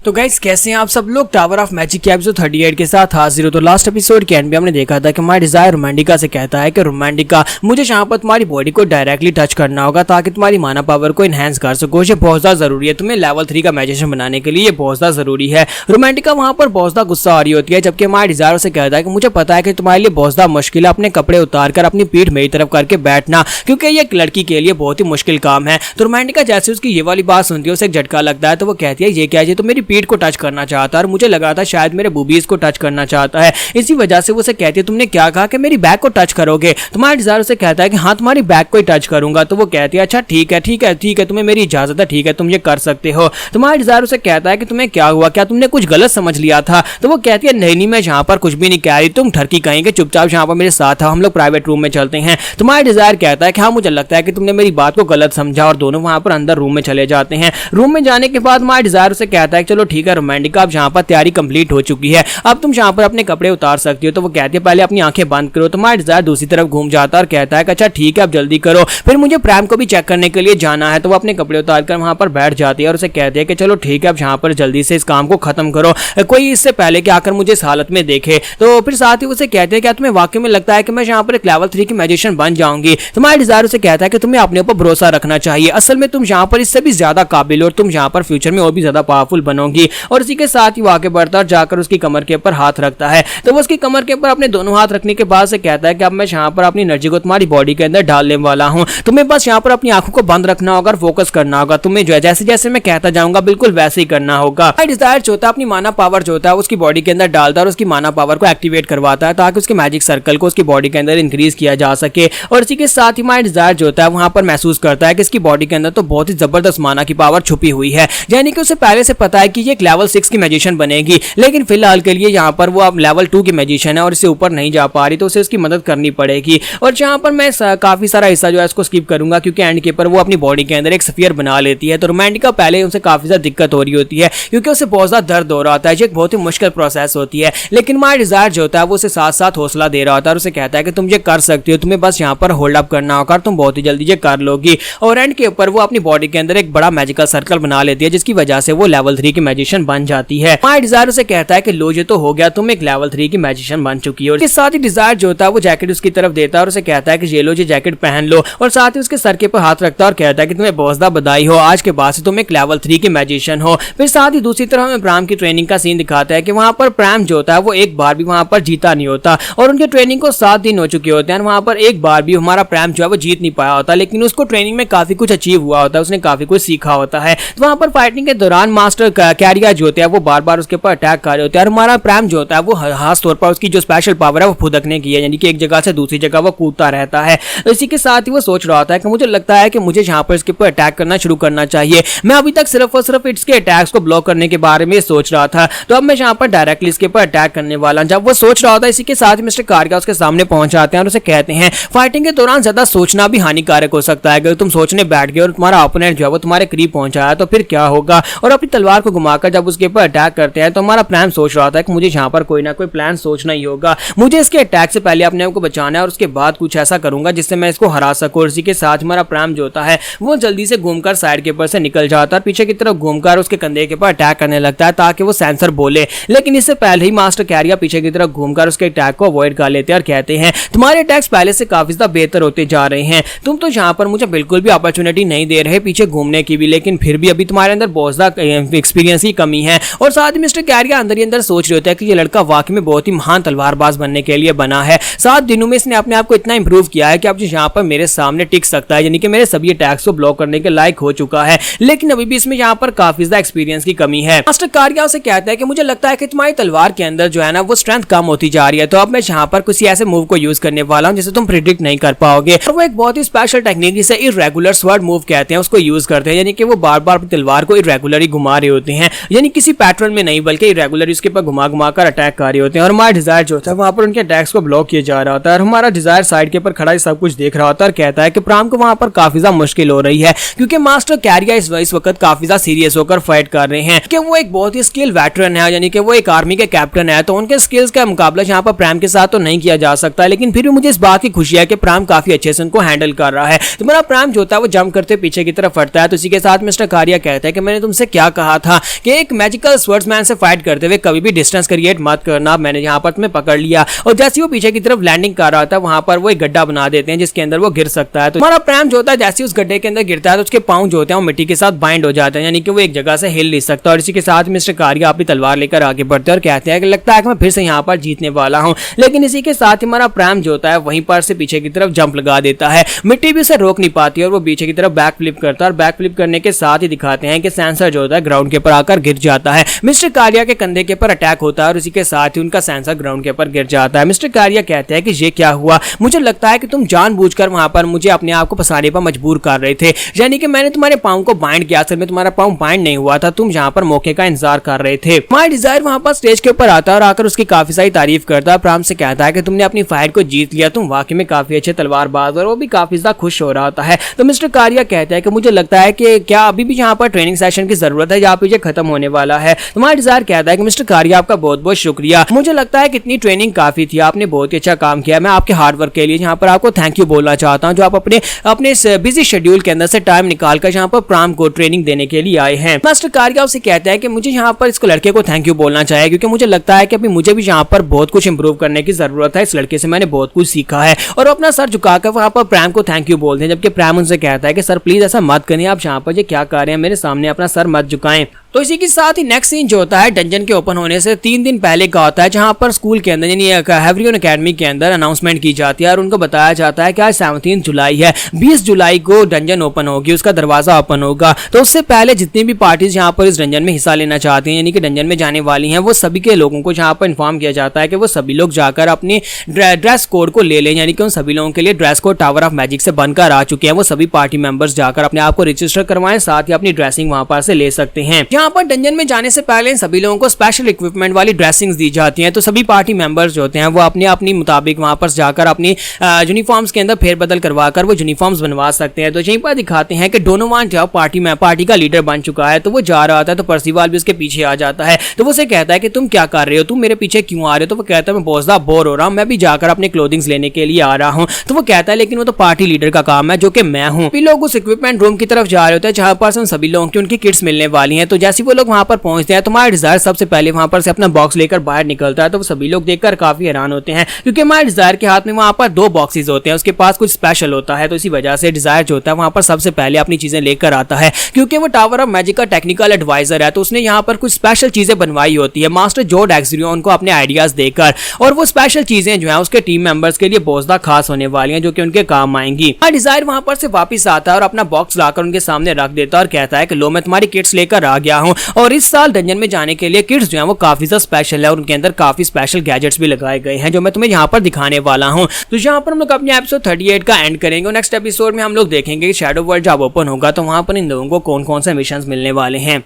तो गाइस कैसे हैं आप सब लोग। टावर ऑफ मैजिक के एपिसोड 38 के साथ हाजिर हो। तो लास्ट एपिसोड के एंड में हमने देखा था कि माय डिजायर रोमांटिका से कहता है कि रोमांटिका मुझे यहाँ पर तुम्हारी बॉडी को डायरेक्टली टच करना होगा ताकि तुम्हारी माना पावर को एनहेंस कर सको। ये बहुत ज्यादा जरूरी है, तुम्हें लेवल 3 का मैजिशियन बनाने के लिए ये बहुत ज्यादा जरूरी है। रोमांटिका वहाँ पर बहुत ज्यादा गुस्सा आ रही होती है, जबकि माय डिजायर से कहता है कि मुझे पता है कि तुम्हारे लिए बहुत ज्यादा मुश्किल है अपने कपड़े उतार कर अपनी पीठ मेरी तरफ करके बैठना, क्योंकि ये एक लड़की के लिए बहुत ही मुश्किल काम है। तो रोमांटिका जैसे उसकी ये वाली बात सुनती है उसे एक झटका लगता है, तो वो कहती है ये क्या है, ये तो मेरी पीठ को टच करना चाहता है और मुझे लगा था शायद मेरे बूबीज को टच करना चाहता है। इसी वजह से वो उसे कहती है तुमने क्या कहा कि मेरी बैक को टच करोगे। तुम्हारा डिजायर उसे कहता है कि हाँ तुम्हारी बैक को ही टच करूंगा। तो वो कहती है अच्छा ठीक है ठीक है ठीक है, तुम्हें मेरी इजाजत है, ठीक है तुम ये कर सकते हो। तुम्हारा डिजायर उसे कहता है कि तुम्हें क्या हुआ, क्या तुमने कुछ गलत समझ लिया था। तो वो कहती है नहीं मैं यहाँ पर कुछ भी नहीं कह रही, तुम ठरकी कहेंगे, चुपचाप यहाँ पर मेरे साथ आओ, हम लोग प्राइवेट रूम में चलते हैं। तुम्हारा डिजायर कहता है कि हाँ मुझे लगता है कि तुमने मेरी बात को गलत समझा, और दोनों वहां पर अंदर रूम में चले जाते हैं। रूम में जाने के बाद हमारा डिजायर उसे कहता है चलो ठीक है रोमांटिका, अब यहाँ पर तैयारी कंप्लीट हो चुकी है, अब तुम यहाँ पर अपने कपड़े उतार सकती हो। तो वो कहती है पहले अपनी आंखें बंद करो। तो हमारा डिजायर दूसरी तरफ घूम जाता है और कहता है कि अच्छा ठीक है अब जल्दी करो, फिर मुझे प्रैम को भी चेक करने के लिए जाना है। तो वो अपने कपड़े उतार कर वहां पर बैठ जाती है और उसे कहती है कि चलो ठीक है अब यहाँ पर जल्दी से इस काम को खत्म करो, कोई इससे पहले कि आकर मुझे इस हालत में देखे। तो फिर साथ ही उसे कहते हैं क्या तुम्हें वाकई में लगता है कि मैं यहाँ पर एक लेवल 3 की मैजिशियन बन जाऊंगी। तुम्हारा डिजायर उसे कहता है कि तुम्हें अपने ऊपर भरोसा रखना चाहिए, असल में तुम यहाँ पर इससे भी ज्यादा काबिल हो और तुम यहाँ पर फ्यूचर में और भी ज्यादा पावरफुल बनोगी। और इसी के साथ ही वो आगे बढ़ता और जाकर उसकी कमर के ऊपर हाथ रखता है। तो वो उसकी कमर के ऊपर अपने दोनों हाथ रखने के बाद से कहता है कि अब मैं यहाँ पर अपनी एनर्जी को तुम्हारी बॉडी के अंदर डालने वाला हूँ, तुम्हें बस यहाँ पर अपनी आंखों को बंद रखना होगा और फोकस करना होगा, तुम्हें जो है जैसे जैसे मैं कहता जाऊंगा बिल्कुल वैसे ही करना होगा। डिजायर जो होता है अपनी माना पावर जो होता है उसकी बॉडी के अंदर डालता है और उसकी माना पावर को एक्टिवेट करवाता है ताकि उसके मैजिक सर्कल को उसकी बॉडी के अंदर इंक्रीज किया जा सके। और इसी के साथ ही माय डिजायर जो होता है वहां पर महसूस करता है कि इसकी बॉडी के अंदर तो बहुत ही जबरदस्त माना की पावर छुपी हुई है, यानी कि उसे पहले से पता है कि ये एक लेवल 6 की मैजिशियन बनेगी, लेकिन फिलहाल के लिए यहाँ पर वो अब लेवल 2 की मैजिशियन है और इससे ऊपर नहीं जा पा रही, तो उसे उसकी मदद करनी पड़ेगी। और जहाँ पर मैं काफी सारा हिस्सा जो है इसको स्किप करूंगा क्योंकि एंड के पर वो अपनी बॉडी के अंदर एक स्फीयर बना लेती है। तो रोमांटिका पहले उसे काफी ज्यादा दिक्कत हो रही होती है क्योंकि उसे बहुत ज्यादा दर्द हो रहा होता है, जो एक बहुत ही मुश्किल प्रोसेस होती है, लेकिन माय डिजायर जो होता है वो उसे साथ साथ हौसला दे रहा होता है और उसे कहता है कि तुम ये कर सकती हो, तुम्हें बस यहाँ पर होल्ड अप करना होगा, तुम बहुत ही जल्दी ये कर लोगी। और एंड के ऊपर वो अपनी बॉडी के अंदर एक बड़ा मैजिकल सर्कल बना लेती है जिसकी वजह से वो लेवल 3 की मैजिशियन बन जाती है। माय डिजायर उसे कहता है कि लो ये तो हो गया, तुम एक लेवल 3 की मैजिशियन बन चुकी है। और इसके साथ ही डिजायर जो होता है वो जैकेट उसकी तरफ देता है और उसे कहता है कि ये लो ये जैकेट पहन लो, और साथ ही उसके सर के ऊपर हाथ रखता है और कहता है कि तुम्हें बहुत ज्यादा बधाई हो, आज के बाद से तुम एक लेवल 3 की मैजिशियन हो। फिर साथ ही दूसरी तरफ हमें प्राम की ट्रेनिंग का सीन दिखाता है कि वहां पर प्राम जो होता है वो एक बार भी वहां पर जीता नहीं होता और उनके ट्रेनिंग को 7 दिन हो चुके होते हैं, वहां पर एक बार भी हमारा प्राम जो है वो जीत नहीं पाया होता, लेकिन उसको ट्रेनिंग में काफी कुछ अचीव हुआ होता है, उसने काफी कुछ सीखा होता है। तो वहां पर फाइटिंग के दौरान मास्टर कैरिया जो होते हैं वो बार बार उसके ऊपर अटैक कर रहे होते हैं और हमारा प्राम जो होता है वो खास तौर पर उसकी जो स्पेशल पावर है वो फुदकने की है, यानी कि एक जगह से दूसरी जगह वो कूदता रहता है। तो इसी के साथ ही वो सोच रहा होता है कि मुझे लगता है कि मुझे यहाँ पर इसके ऊपर अटैक करना शुरू करना चाहिए, मैं अभी तक सिर्फ और सिर्फ इसके अटैक्स को ब्लॉक करने के बारे में सोच रहा था, तो अब मैं यहाँ पर डायरेक्टली इसके ऊपर अटैक करने वाला हूं। जब वो सोच रहा होता है इसी के साथ मिस्टर कार्गा उसके सामने पहुंच जाते हैं और उसे कहते हैं फाइटिंग के दौरान ज्यादा सोचना भी हानिकारक हो सकता है, अगर तुम सोचने बैठ गए और तुम्हारा ओपोनेंट जो है वो तुम्हारे करीब पहुंचा है तो फिर क्या होगा। और अपनी तलवार को घुमाकर जब उसके ऊपर अटैक करते हैं तो हमारा प्लान सोच रहा था कि मुझे यहाँ पर कोई ना कोई प्लान सोचना ही होगा, मुझे इसके अटैक से पहले अपने आप को बचाना है और उसके बाद कुछ ऐसा करूंगा जिससे मैं इसको हरा सकूं। और इसी के साथ हमारा प्राम जो होता है वो जल्दी से घूमकर साइड के ऊपर से निकल जाता है, पीछे की तरफ घूमकर उसके कंधे के ऊपर अटैक करने लगता है ताकि वो सेंसर बोले, लेकिन इससे पहले ही मास्टर कैरिया पीछे की तरफ घूमकर उसके अटैक को अवॉइड कर लेते हैं और कहते हैं तुम्हारे अटैक्स पहले से काफी ज्यादा बेहतर होते जा रहे हैं, तुम तो यहाँ पर मुझे बिल्कुल भी अपॉर्चुनिटी नहीं दे रहे पीछे घूमने की भी, लेकिन फिर भी अभी तुम्हारे अंदर बहुत ज्यादा एक्सपीरियंस की कमी है। और साथ ही मिस्टर कैरिया अंदर ही अंदर सोच रहे होते हैं कि ये लड़का वाकई में बहुत ही महान तलवारबाज बनने के लिए बना है, 7 दिनों में इसने अपने आप को इतना इंप्रूव किया है कि अब यहाँ पर मेरे सामने टिक सकता है, यानी कि मेरे सभी अटैक्स को ब्लॉक करने के लायक हो चुका है, लेकिन अभी भी इसमें यहाँ पर काफी ज्यादा एक्सपीरियंस की कमी है। मास्टर कैरिया उसे कहता है कि मुझे लगता है कि तुम्हारी तलवार के अंदर जो है ना वो स्ट्रेंथ कम होती जा रही है, तो अब मैं यहाँ पर किसी ऐसे मूव को यूज करने वाला हूँ जिसे तुम प्रिडिक्ट नहीं कर पाओगे। और वो एक बहुत ही स्पेशल टेक्निक जिसे इरेगुलर स्वर्ड मूव कहते हैं उसको यूज करते हैं, यानी कि वो बार बार तलवार को इरेगुलरली घुमा रहे होते हैं, यानी किसी पैटर्न में नहीं बल्कि इरेगुलर उसके ऊपर घुमा घुमा कर अटैक कर रहे होते हैं। और हमारा डिजायर जो होता है वहां पर उनके अटैक्स को ब्लॉक किया जा रहा होता है और हमारा डिजायर साइड के ऊपर खड़ा सब कुछ देख रहा होता है और कहता है कि प्राम को वहां पर काफी ज्यादा मुश्किल हो रही है क्योंकि मास्टर कैरिया इस वक्त काफी ज्यादा सीरियस होकर फाइट कर रहे हैं कि वो एक बहुत ही स्किल वेटरन है, यानी कि वो एक आर्मी के कैप्टन है, तो उनके स्किल्स का मुकाबला यहाँ पर प्राम के साथ तो नहीं किया जा सकता, लेकिन फिर भी मुझे इस बात की खुशी है कि प्राम काफी अच्छे से उनको हैंडल कर रहा है। तो मेरा प्राम जो होता है वो जंप करते पीछे की तरफ हटता है। तो इसी के साथ मिस्टर कैरिया कहता है कि मैंने तुमसे क्या कहा था कि एक मैजिकल स्वर्ड्समैन से फाइट करते हुए कभी भी डिस्टेंस क्रिएट मत करना, मैंने यहाँ पर तुम्हें पकड़ लिया। और जैसे वो पीछे की तरफ लैंडिंग कर रहा था वहां पर वो एक गड्ढा बना देते हैं जिसके अंदर वो गिर सकता है। तो हमारा प्रैम जो होता है जैसे उस गड्ढे के अंदर गिरता है तो उसके पांव जो होते हैं वो मिट्टी के साथ बाइंड हो जाते हैं, यानी कि वो एक जगह से हिल नहीं सकता। और इसी के साथ मिस्टर कारिया अपनी तलवार लेकर आगे बढ़ते हैं और कहते हैं कि लगता है कि मैं फिर से यहाँ पर जीतने वाला हूँ। लेकिन इसी के साथ ही हमारा प्रैम जो होता है वहीं पर से पीछे की तरफ जंप लगा देता है, मिट्टी भी उसे रोक नहीं पाती और वो पीछे की तरफ बैक फ्लिप करता है। और बैक फ्लिप करने के साथ ही दिखाते हैं कि सेंसर जो होता है ग्राउंड के ऊपर आकर गिर जाता है। मिस्टर कारिया के कंधे के ऊपर अटैक होता है और इसी के साथ ही उनका सेंसर ग्राउंड के ऊपर गिर जाता है। मिस्टर कारिया कहते हैं कि ये क्या हुआ, मुझे लगता है कि तुम जानबूझकर वहां पर मुझे अपने आप को फंसाने पर मजबूर कर रहे थे, यानी कि मैंने तुम्हारे पाँव को बाइंड किया, असल में तुम्हारा पाँव बाइंड नहीं हुआ था, तुम यहाँ पर मौके का इंतजार कर रहे थे। माय डिजायर वहां पर स्टेज के ऊपर आता है और आकर उसकी काफी सारी तारीफ करता है। प्राम से कहता है कि तुमने अपनी फाइट को जीत लिया, तुम वाकई में काफी अच्छे तलवारबाज, और वो भी काफी ज्यादा खुश हो रहा होता है। तो मिस्टर कारिया कहता है कि मुझे लगता है कि क्या अभी भी यहाँ पर ट्रेनिंग सेशन की जरूरत है या ये खत्म होने वाला है। तो माय डिजायर कहता है कि मिस्टर कारिया आपका बहुत बहुत शुक्रिया, मुझे लगता है कि इतनी ट्रेनिंग काफी थी, आपने बहुत ही अच्छा काम किया, मैं आपके हार्ड वर्क के लिए यहाँ पर आपको थैंक यू बोलना चाहता हूँ जो आप अपने इस बिजी शेड्यूल के अंदर से टाइम निकालकर यहाँ पर प्राम को ट्रेनिंग देने के लिए आए हैं। मास्टर कारिया उसे कहता है कि मुझे यहाँ पर इसको लड़के को थैंक यू बोलना चाहिए क्योंकि मुझे लगता है कि अभी मुझे भी यहाँ पर बहुत कुछ इंप्रूव करने की जरूरत है, इस लड़के से मैंने बहुत कुछ सीखा है। और अपना सर झुकाकर वहाँ पर प्राम को थैंक यू बोलते हैं, जबकि प्राम उनसे कहता है कि सर प्लीज ऐसा मत करिए, आप यहाँ पर ये क्या कर रहे हैं, मेरे सामने अपना सर मत झुकाएं। तो इसी के साथ ही नेक्स्ट सीन जो होता है डंजन के ओपन होने से 3 दिन पहले का होता है, जहां पर स्कूल के अंदर यानी हेवरियन एकेडमी के अंदर अनाउंसमेंट की जाती है और उनको बताया जाता है कि आज 17 जुलाई है, 20 जुलाई को डंजन ओपन होगी, उसका दरवाजा ओपन होगा। तो उससे पहले जितनी भी पार्टीज यहाँ पर इस डंजन में हिस्सा लेना चाहती हैं यानी कि डंजन में जाने वाली हैं, वो सभी के लोगों को यहाँ पर इन्फॉर्म किया जाता है कि वो सभी लोग जाकर अपनी ड्रेस कोड को ले लें, यानी कि उन सभी लोगों के लिए dress code tower of magic से बनकर आ चुके हैं। वो सभी पार्टी मेंबर्स जाकर अपने आप को रजिस्टर करवाएं, साथ ही अपनी ड्रेसिंग वहां पर से ले सकते हैं। यहाँ पर डंजन में से पहले इन सभी लोगों को स्पेशल इक्विपमेंट वाली ड्रेसिंग्स दी जाती हैं। तो सभी पार्टी मेंबर्स जो होते हैं वो अपने मुताबिक वहां पर जाकर अपनी यूनिफॉर्म्स के अंदर फेरबदल करवाकर वो यूनिफॉर्म्स बनवा सकते हैं। तो यहीं पर दिखाते हैं कि डोनोवान जो पार्टी का लीडर बन चुका है, तो वो जा रहा था तो पर्सिवाल भी उसके पीछे आ जाता है। तो वो उसे कहता है कि तुम क्या कर रहे हो, तुम मेरे पीछे क्यों आ रहे हो। तो वो कहता है मैं बहुत ज्यादा बोर हो रहा हूँ, मैं भी जाकर अपने क्लोथिंग्स लेने के लिए आ रहा हूँ। तो वो कहता है लेकिन वो तो पार्टी लीडर का काम है जो कि मैं हूँ। लोग उस इक्विपमेंट रूम की तरफ जा रहे होते हैं जहां पर उन सभी लोगों की उनकी किट्स मिलने वाली हैं। तो जैसे वो लोग वहां पर पहुंचते हैं तो माय डिजायर सबसे पहले वहां पर से अपना बॉक्स लेकर बाहर निकलता है। तो वो सभी लोग देखकर काफी हैरान होते हैं क्योंकि माय डिजायर के हाथ में वहां पर 2 बॉक्सेस होते हैं, उसके पास कुछ स्पेशल होता है। तो इसी वजह से डिजायर जो होता है वहां पर सबसे पहले अपनी चीजें लेकर आता है क्योंकि वो टावर ऑफ मैजिक का टेक्निकल एडवाइजर है। तो उसने यहाँ पर कुछ स्पेशल चीजें बनवाई होती है मास्टर जो डेक्सरियन को अपने आइडियाज देकर, और वो स्पेशल चीजें जो है उसके टीम मेंबर्स के लिए बहुत ज्यादा खास होने वाली हैं जो कि उनके काम आएंगी। डिजायर वहां पर से वापस आता है और अपना बॉक्स लाकर उनके सामने रख देता है और कहता है कि लो मैं तुम्हारी किट्स लेकर आ गया हूं, और इस साल डंजन में जाने के लिए किट्स जो है वो काफी ज्यादा स्पेशल है और उनके अंदर काफी स्पेशल गैजेट्स भी लगाए गए हैं जो मैं तुम्हें यहाँ पर दिखाने वाला हूँ। तो यहाँ पर हम लोग अपने एपिसोड 38 का एंड करेंगे और नेक्स्ट एपिसोड में हम लोग देखेंगे कि शैडो वर्ल्ड जब ओपन होगा तो वहां पर इन लोगों को कौन कौन से मिशन मिलने वाले हैं।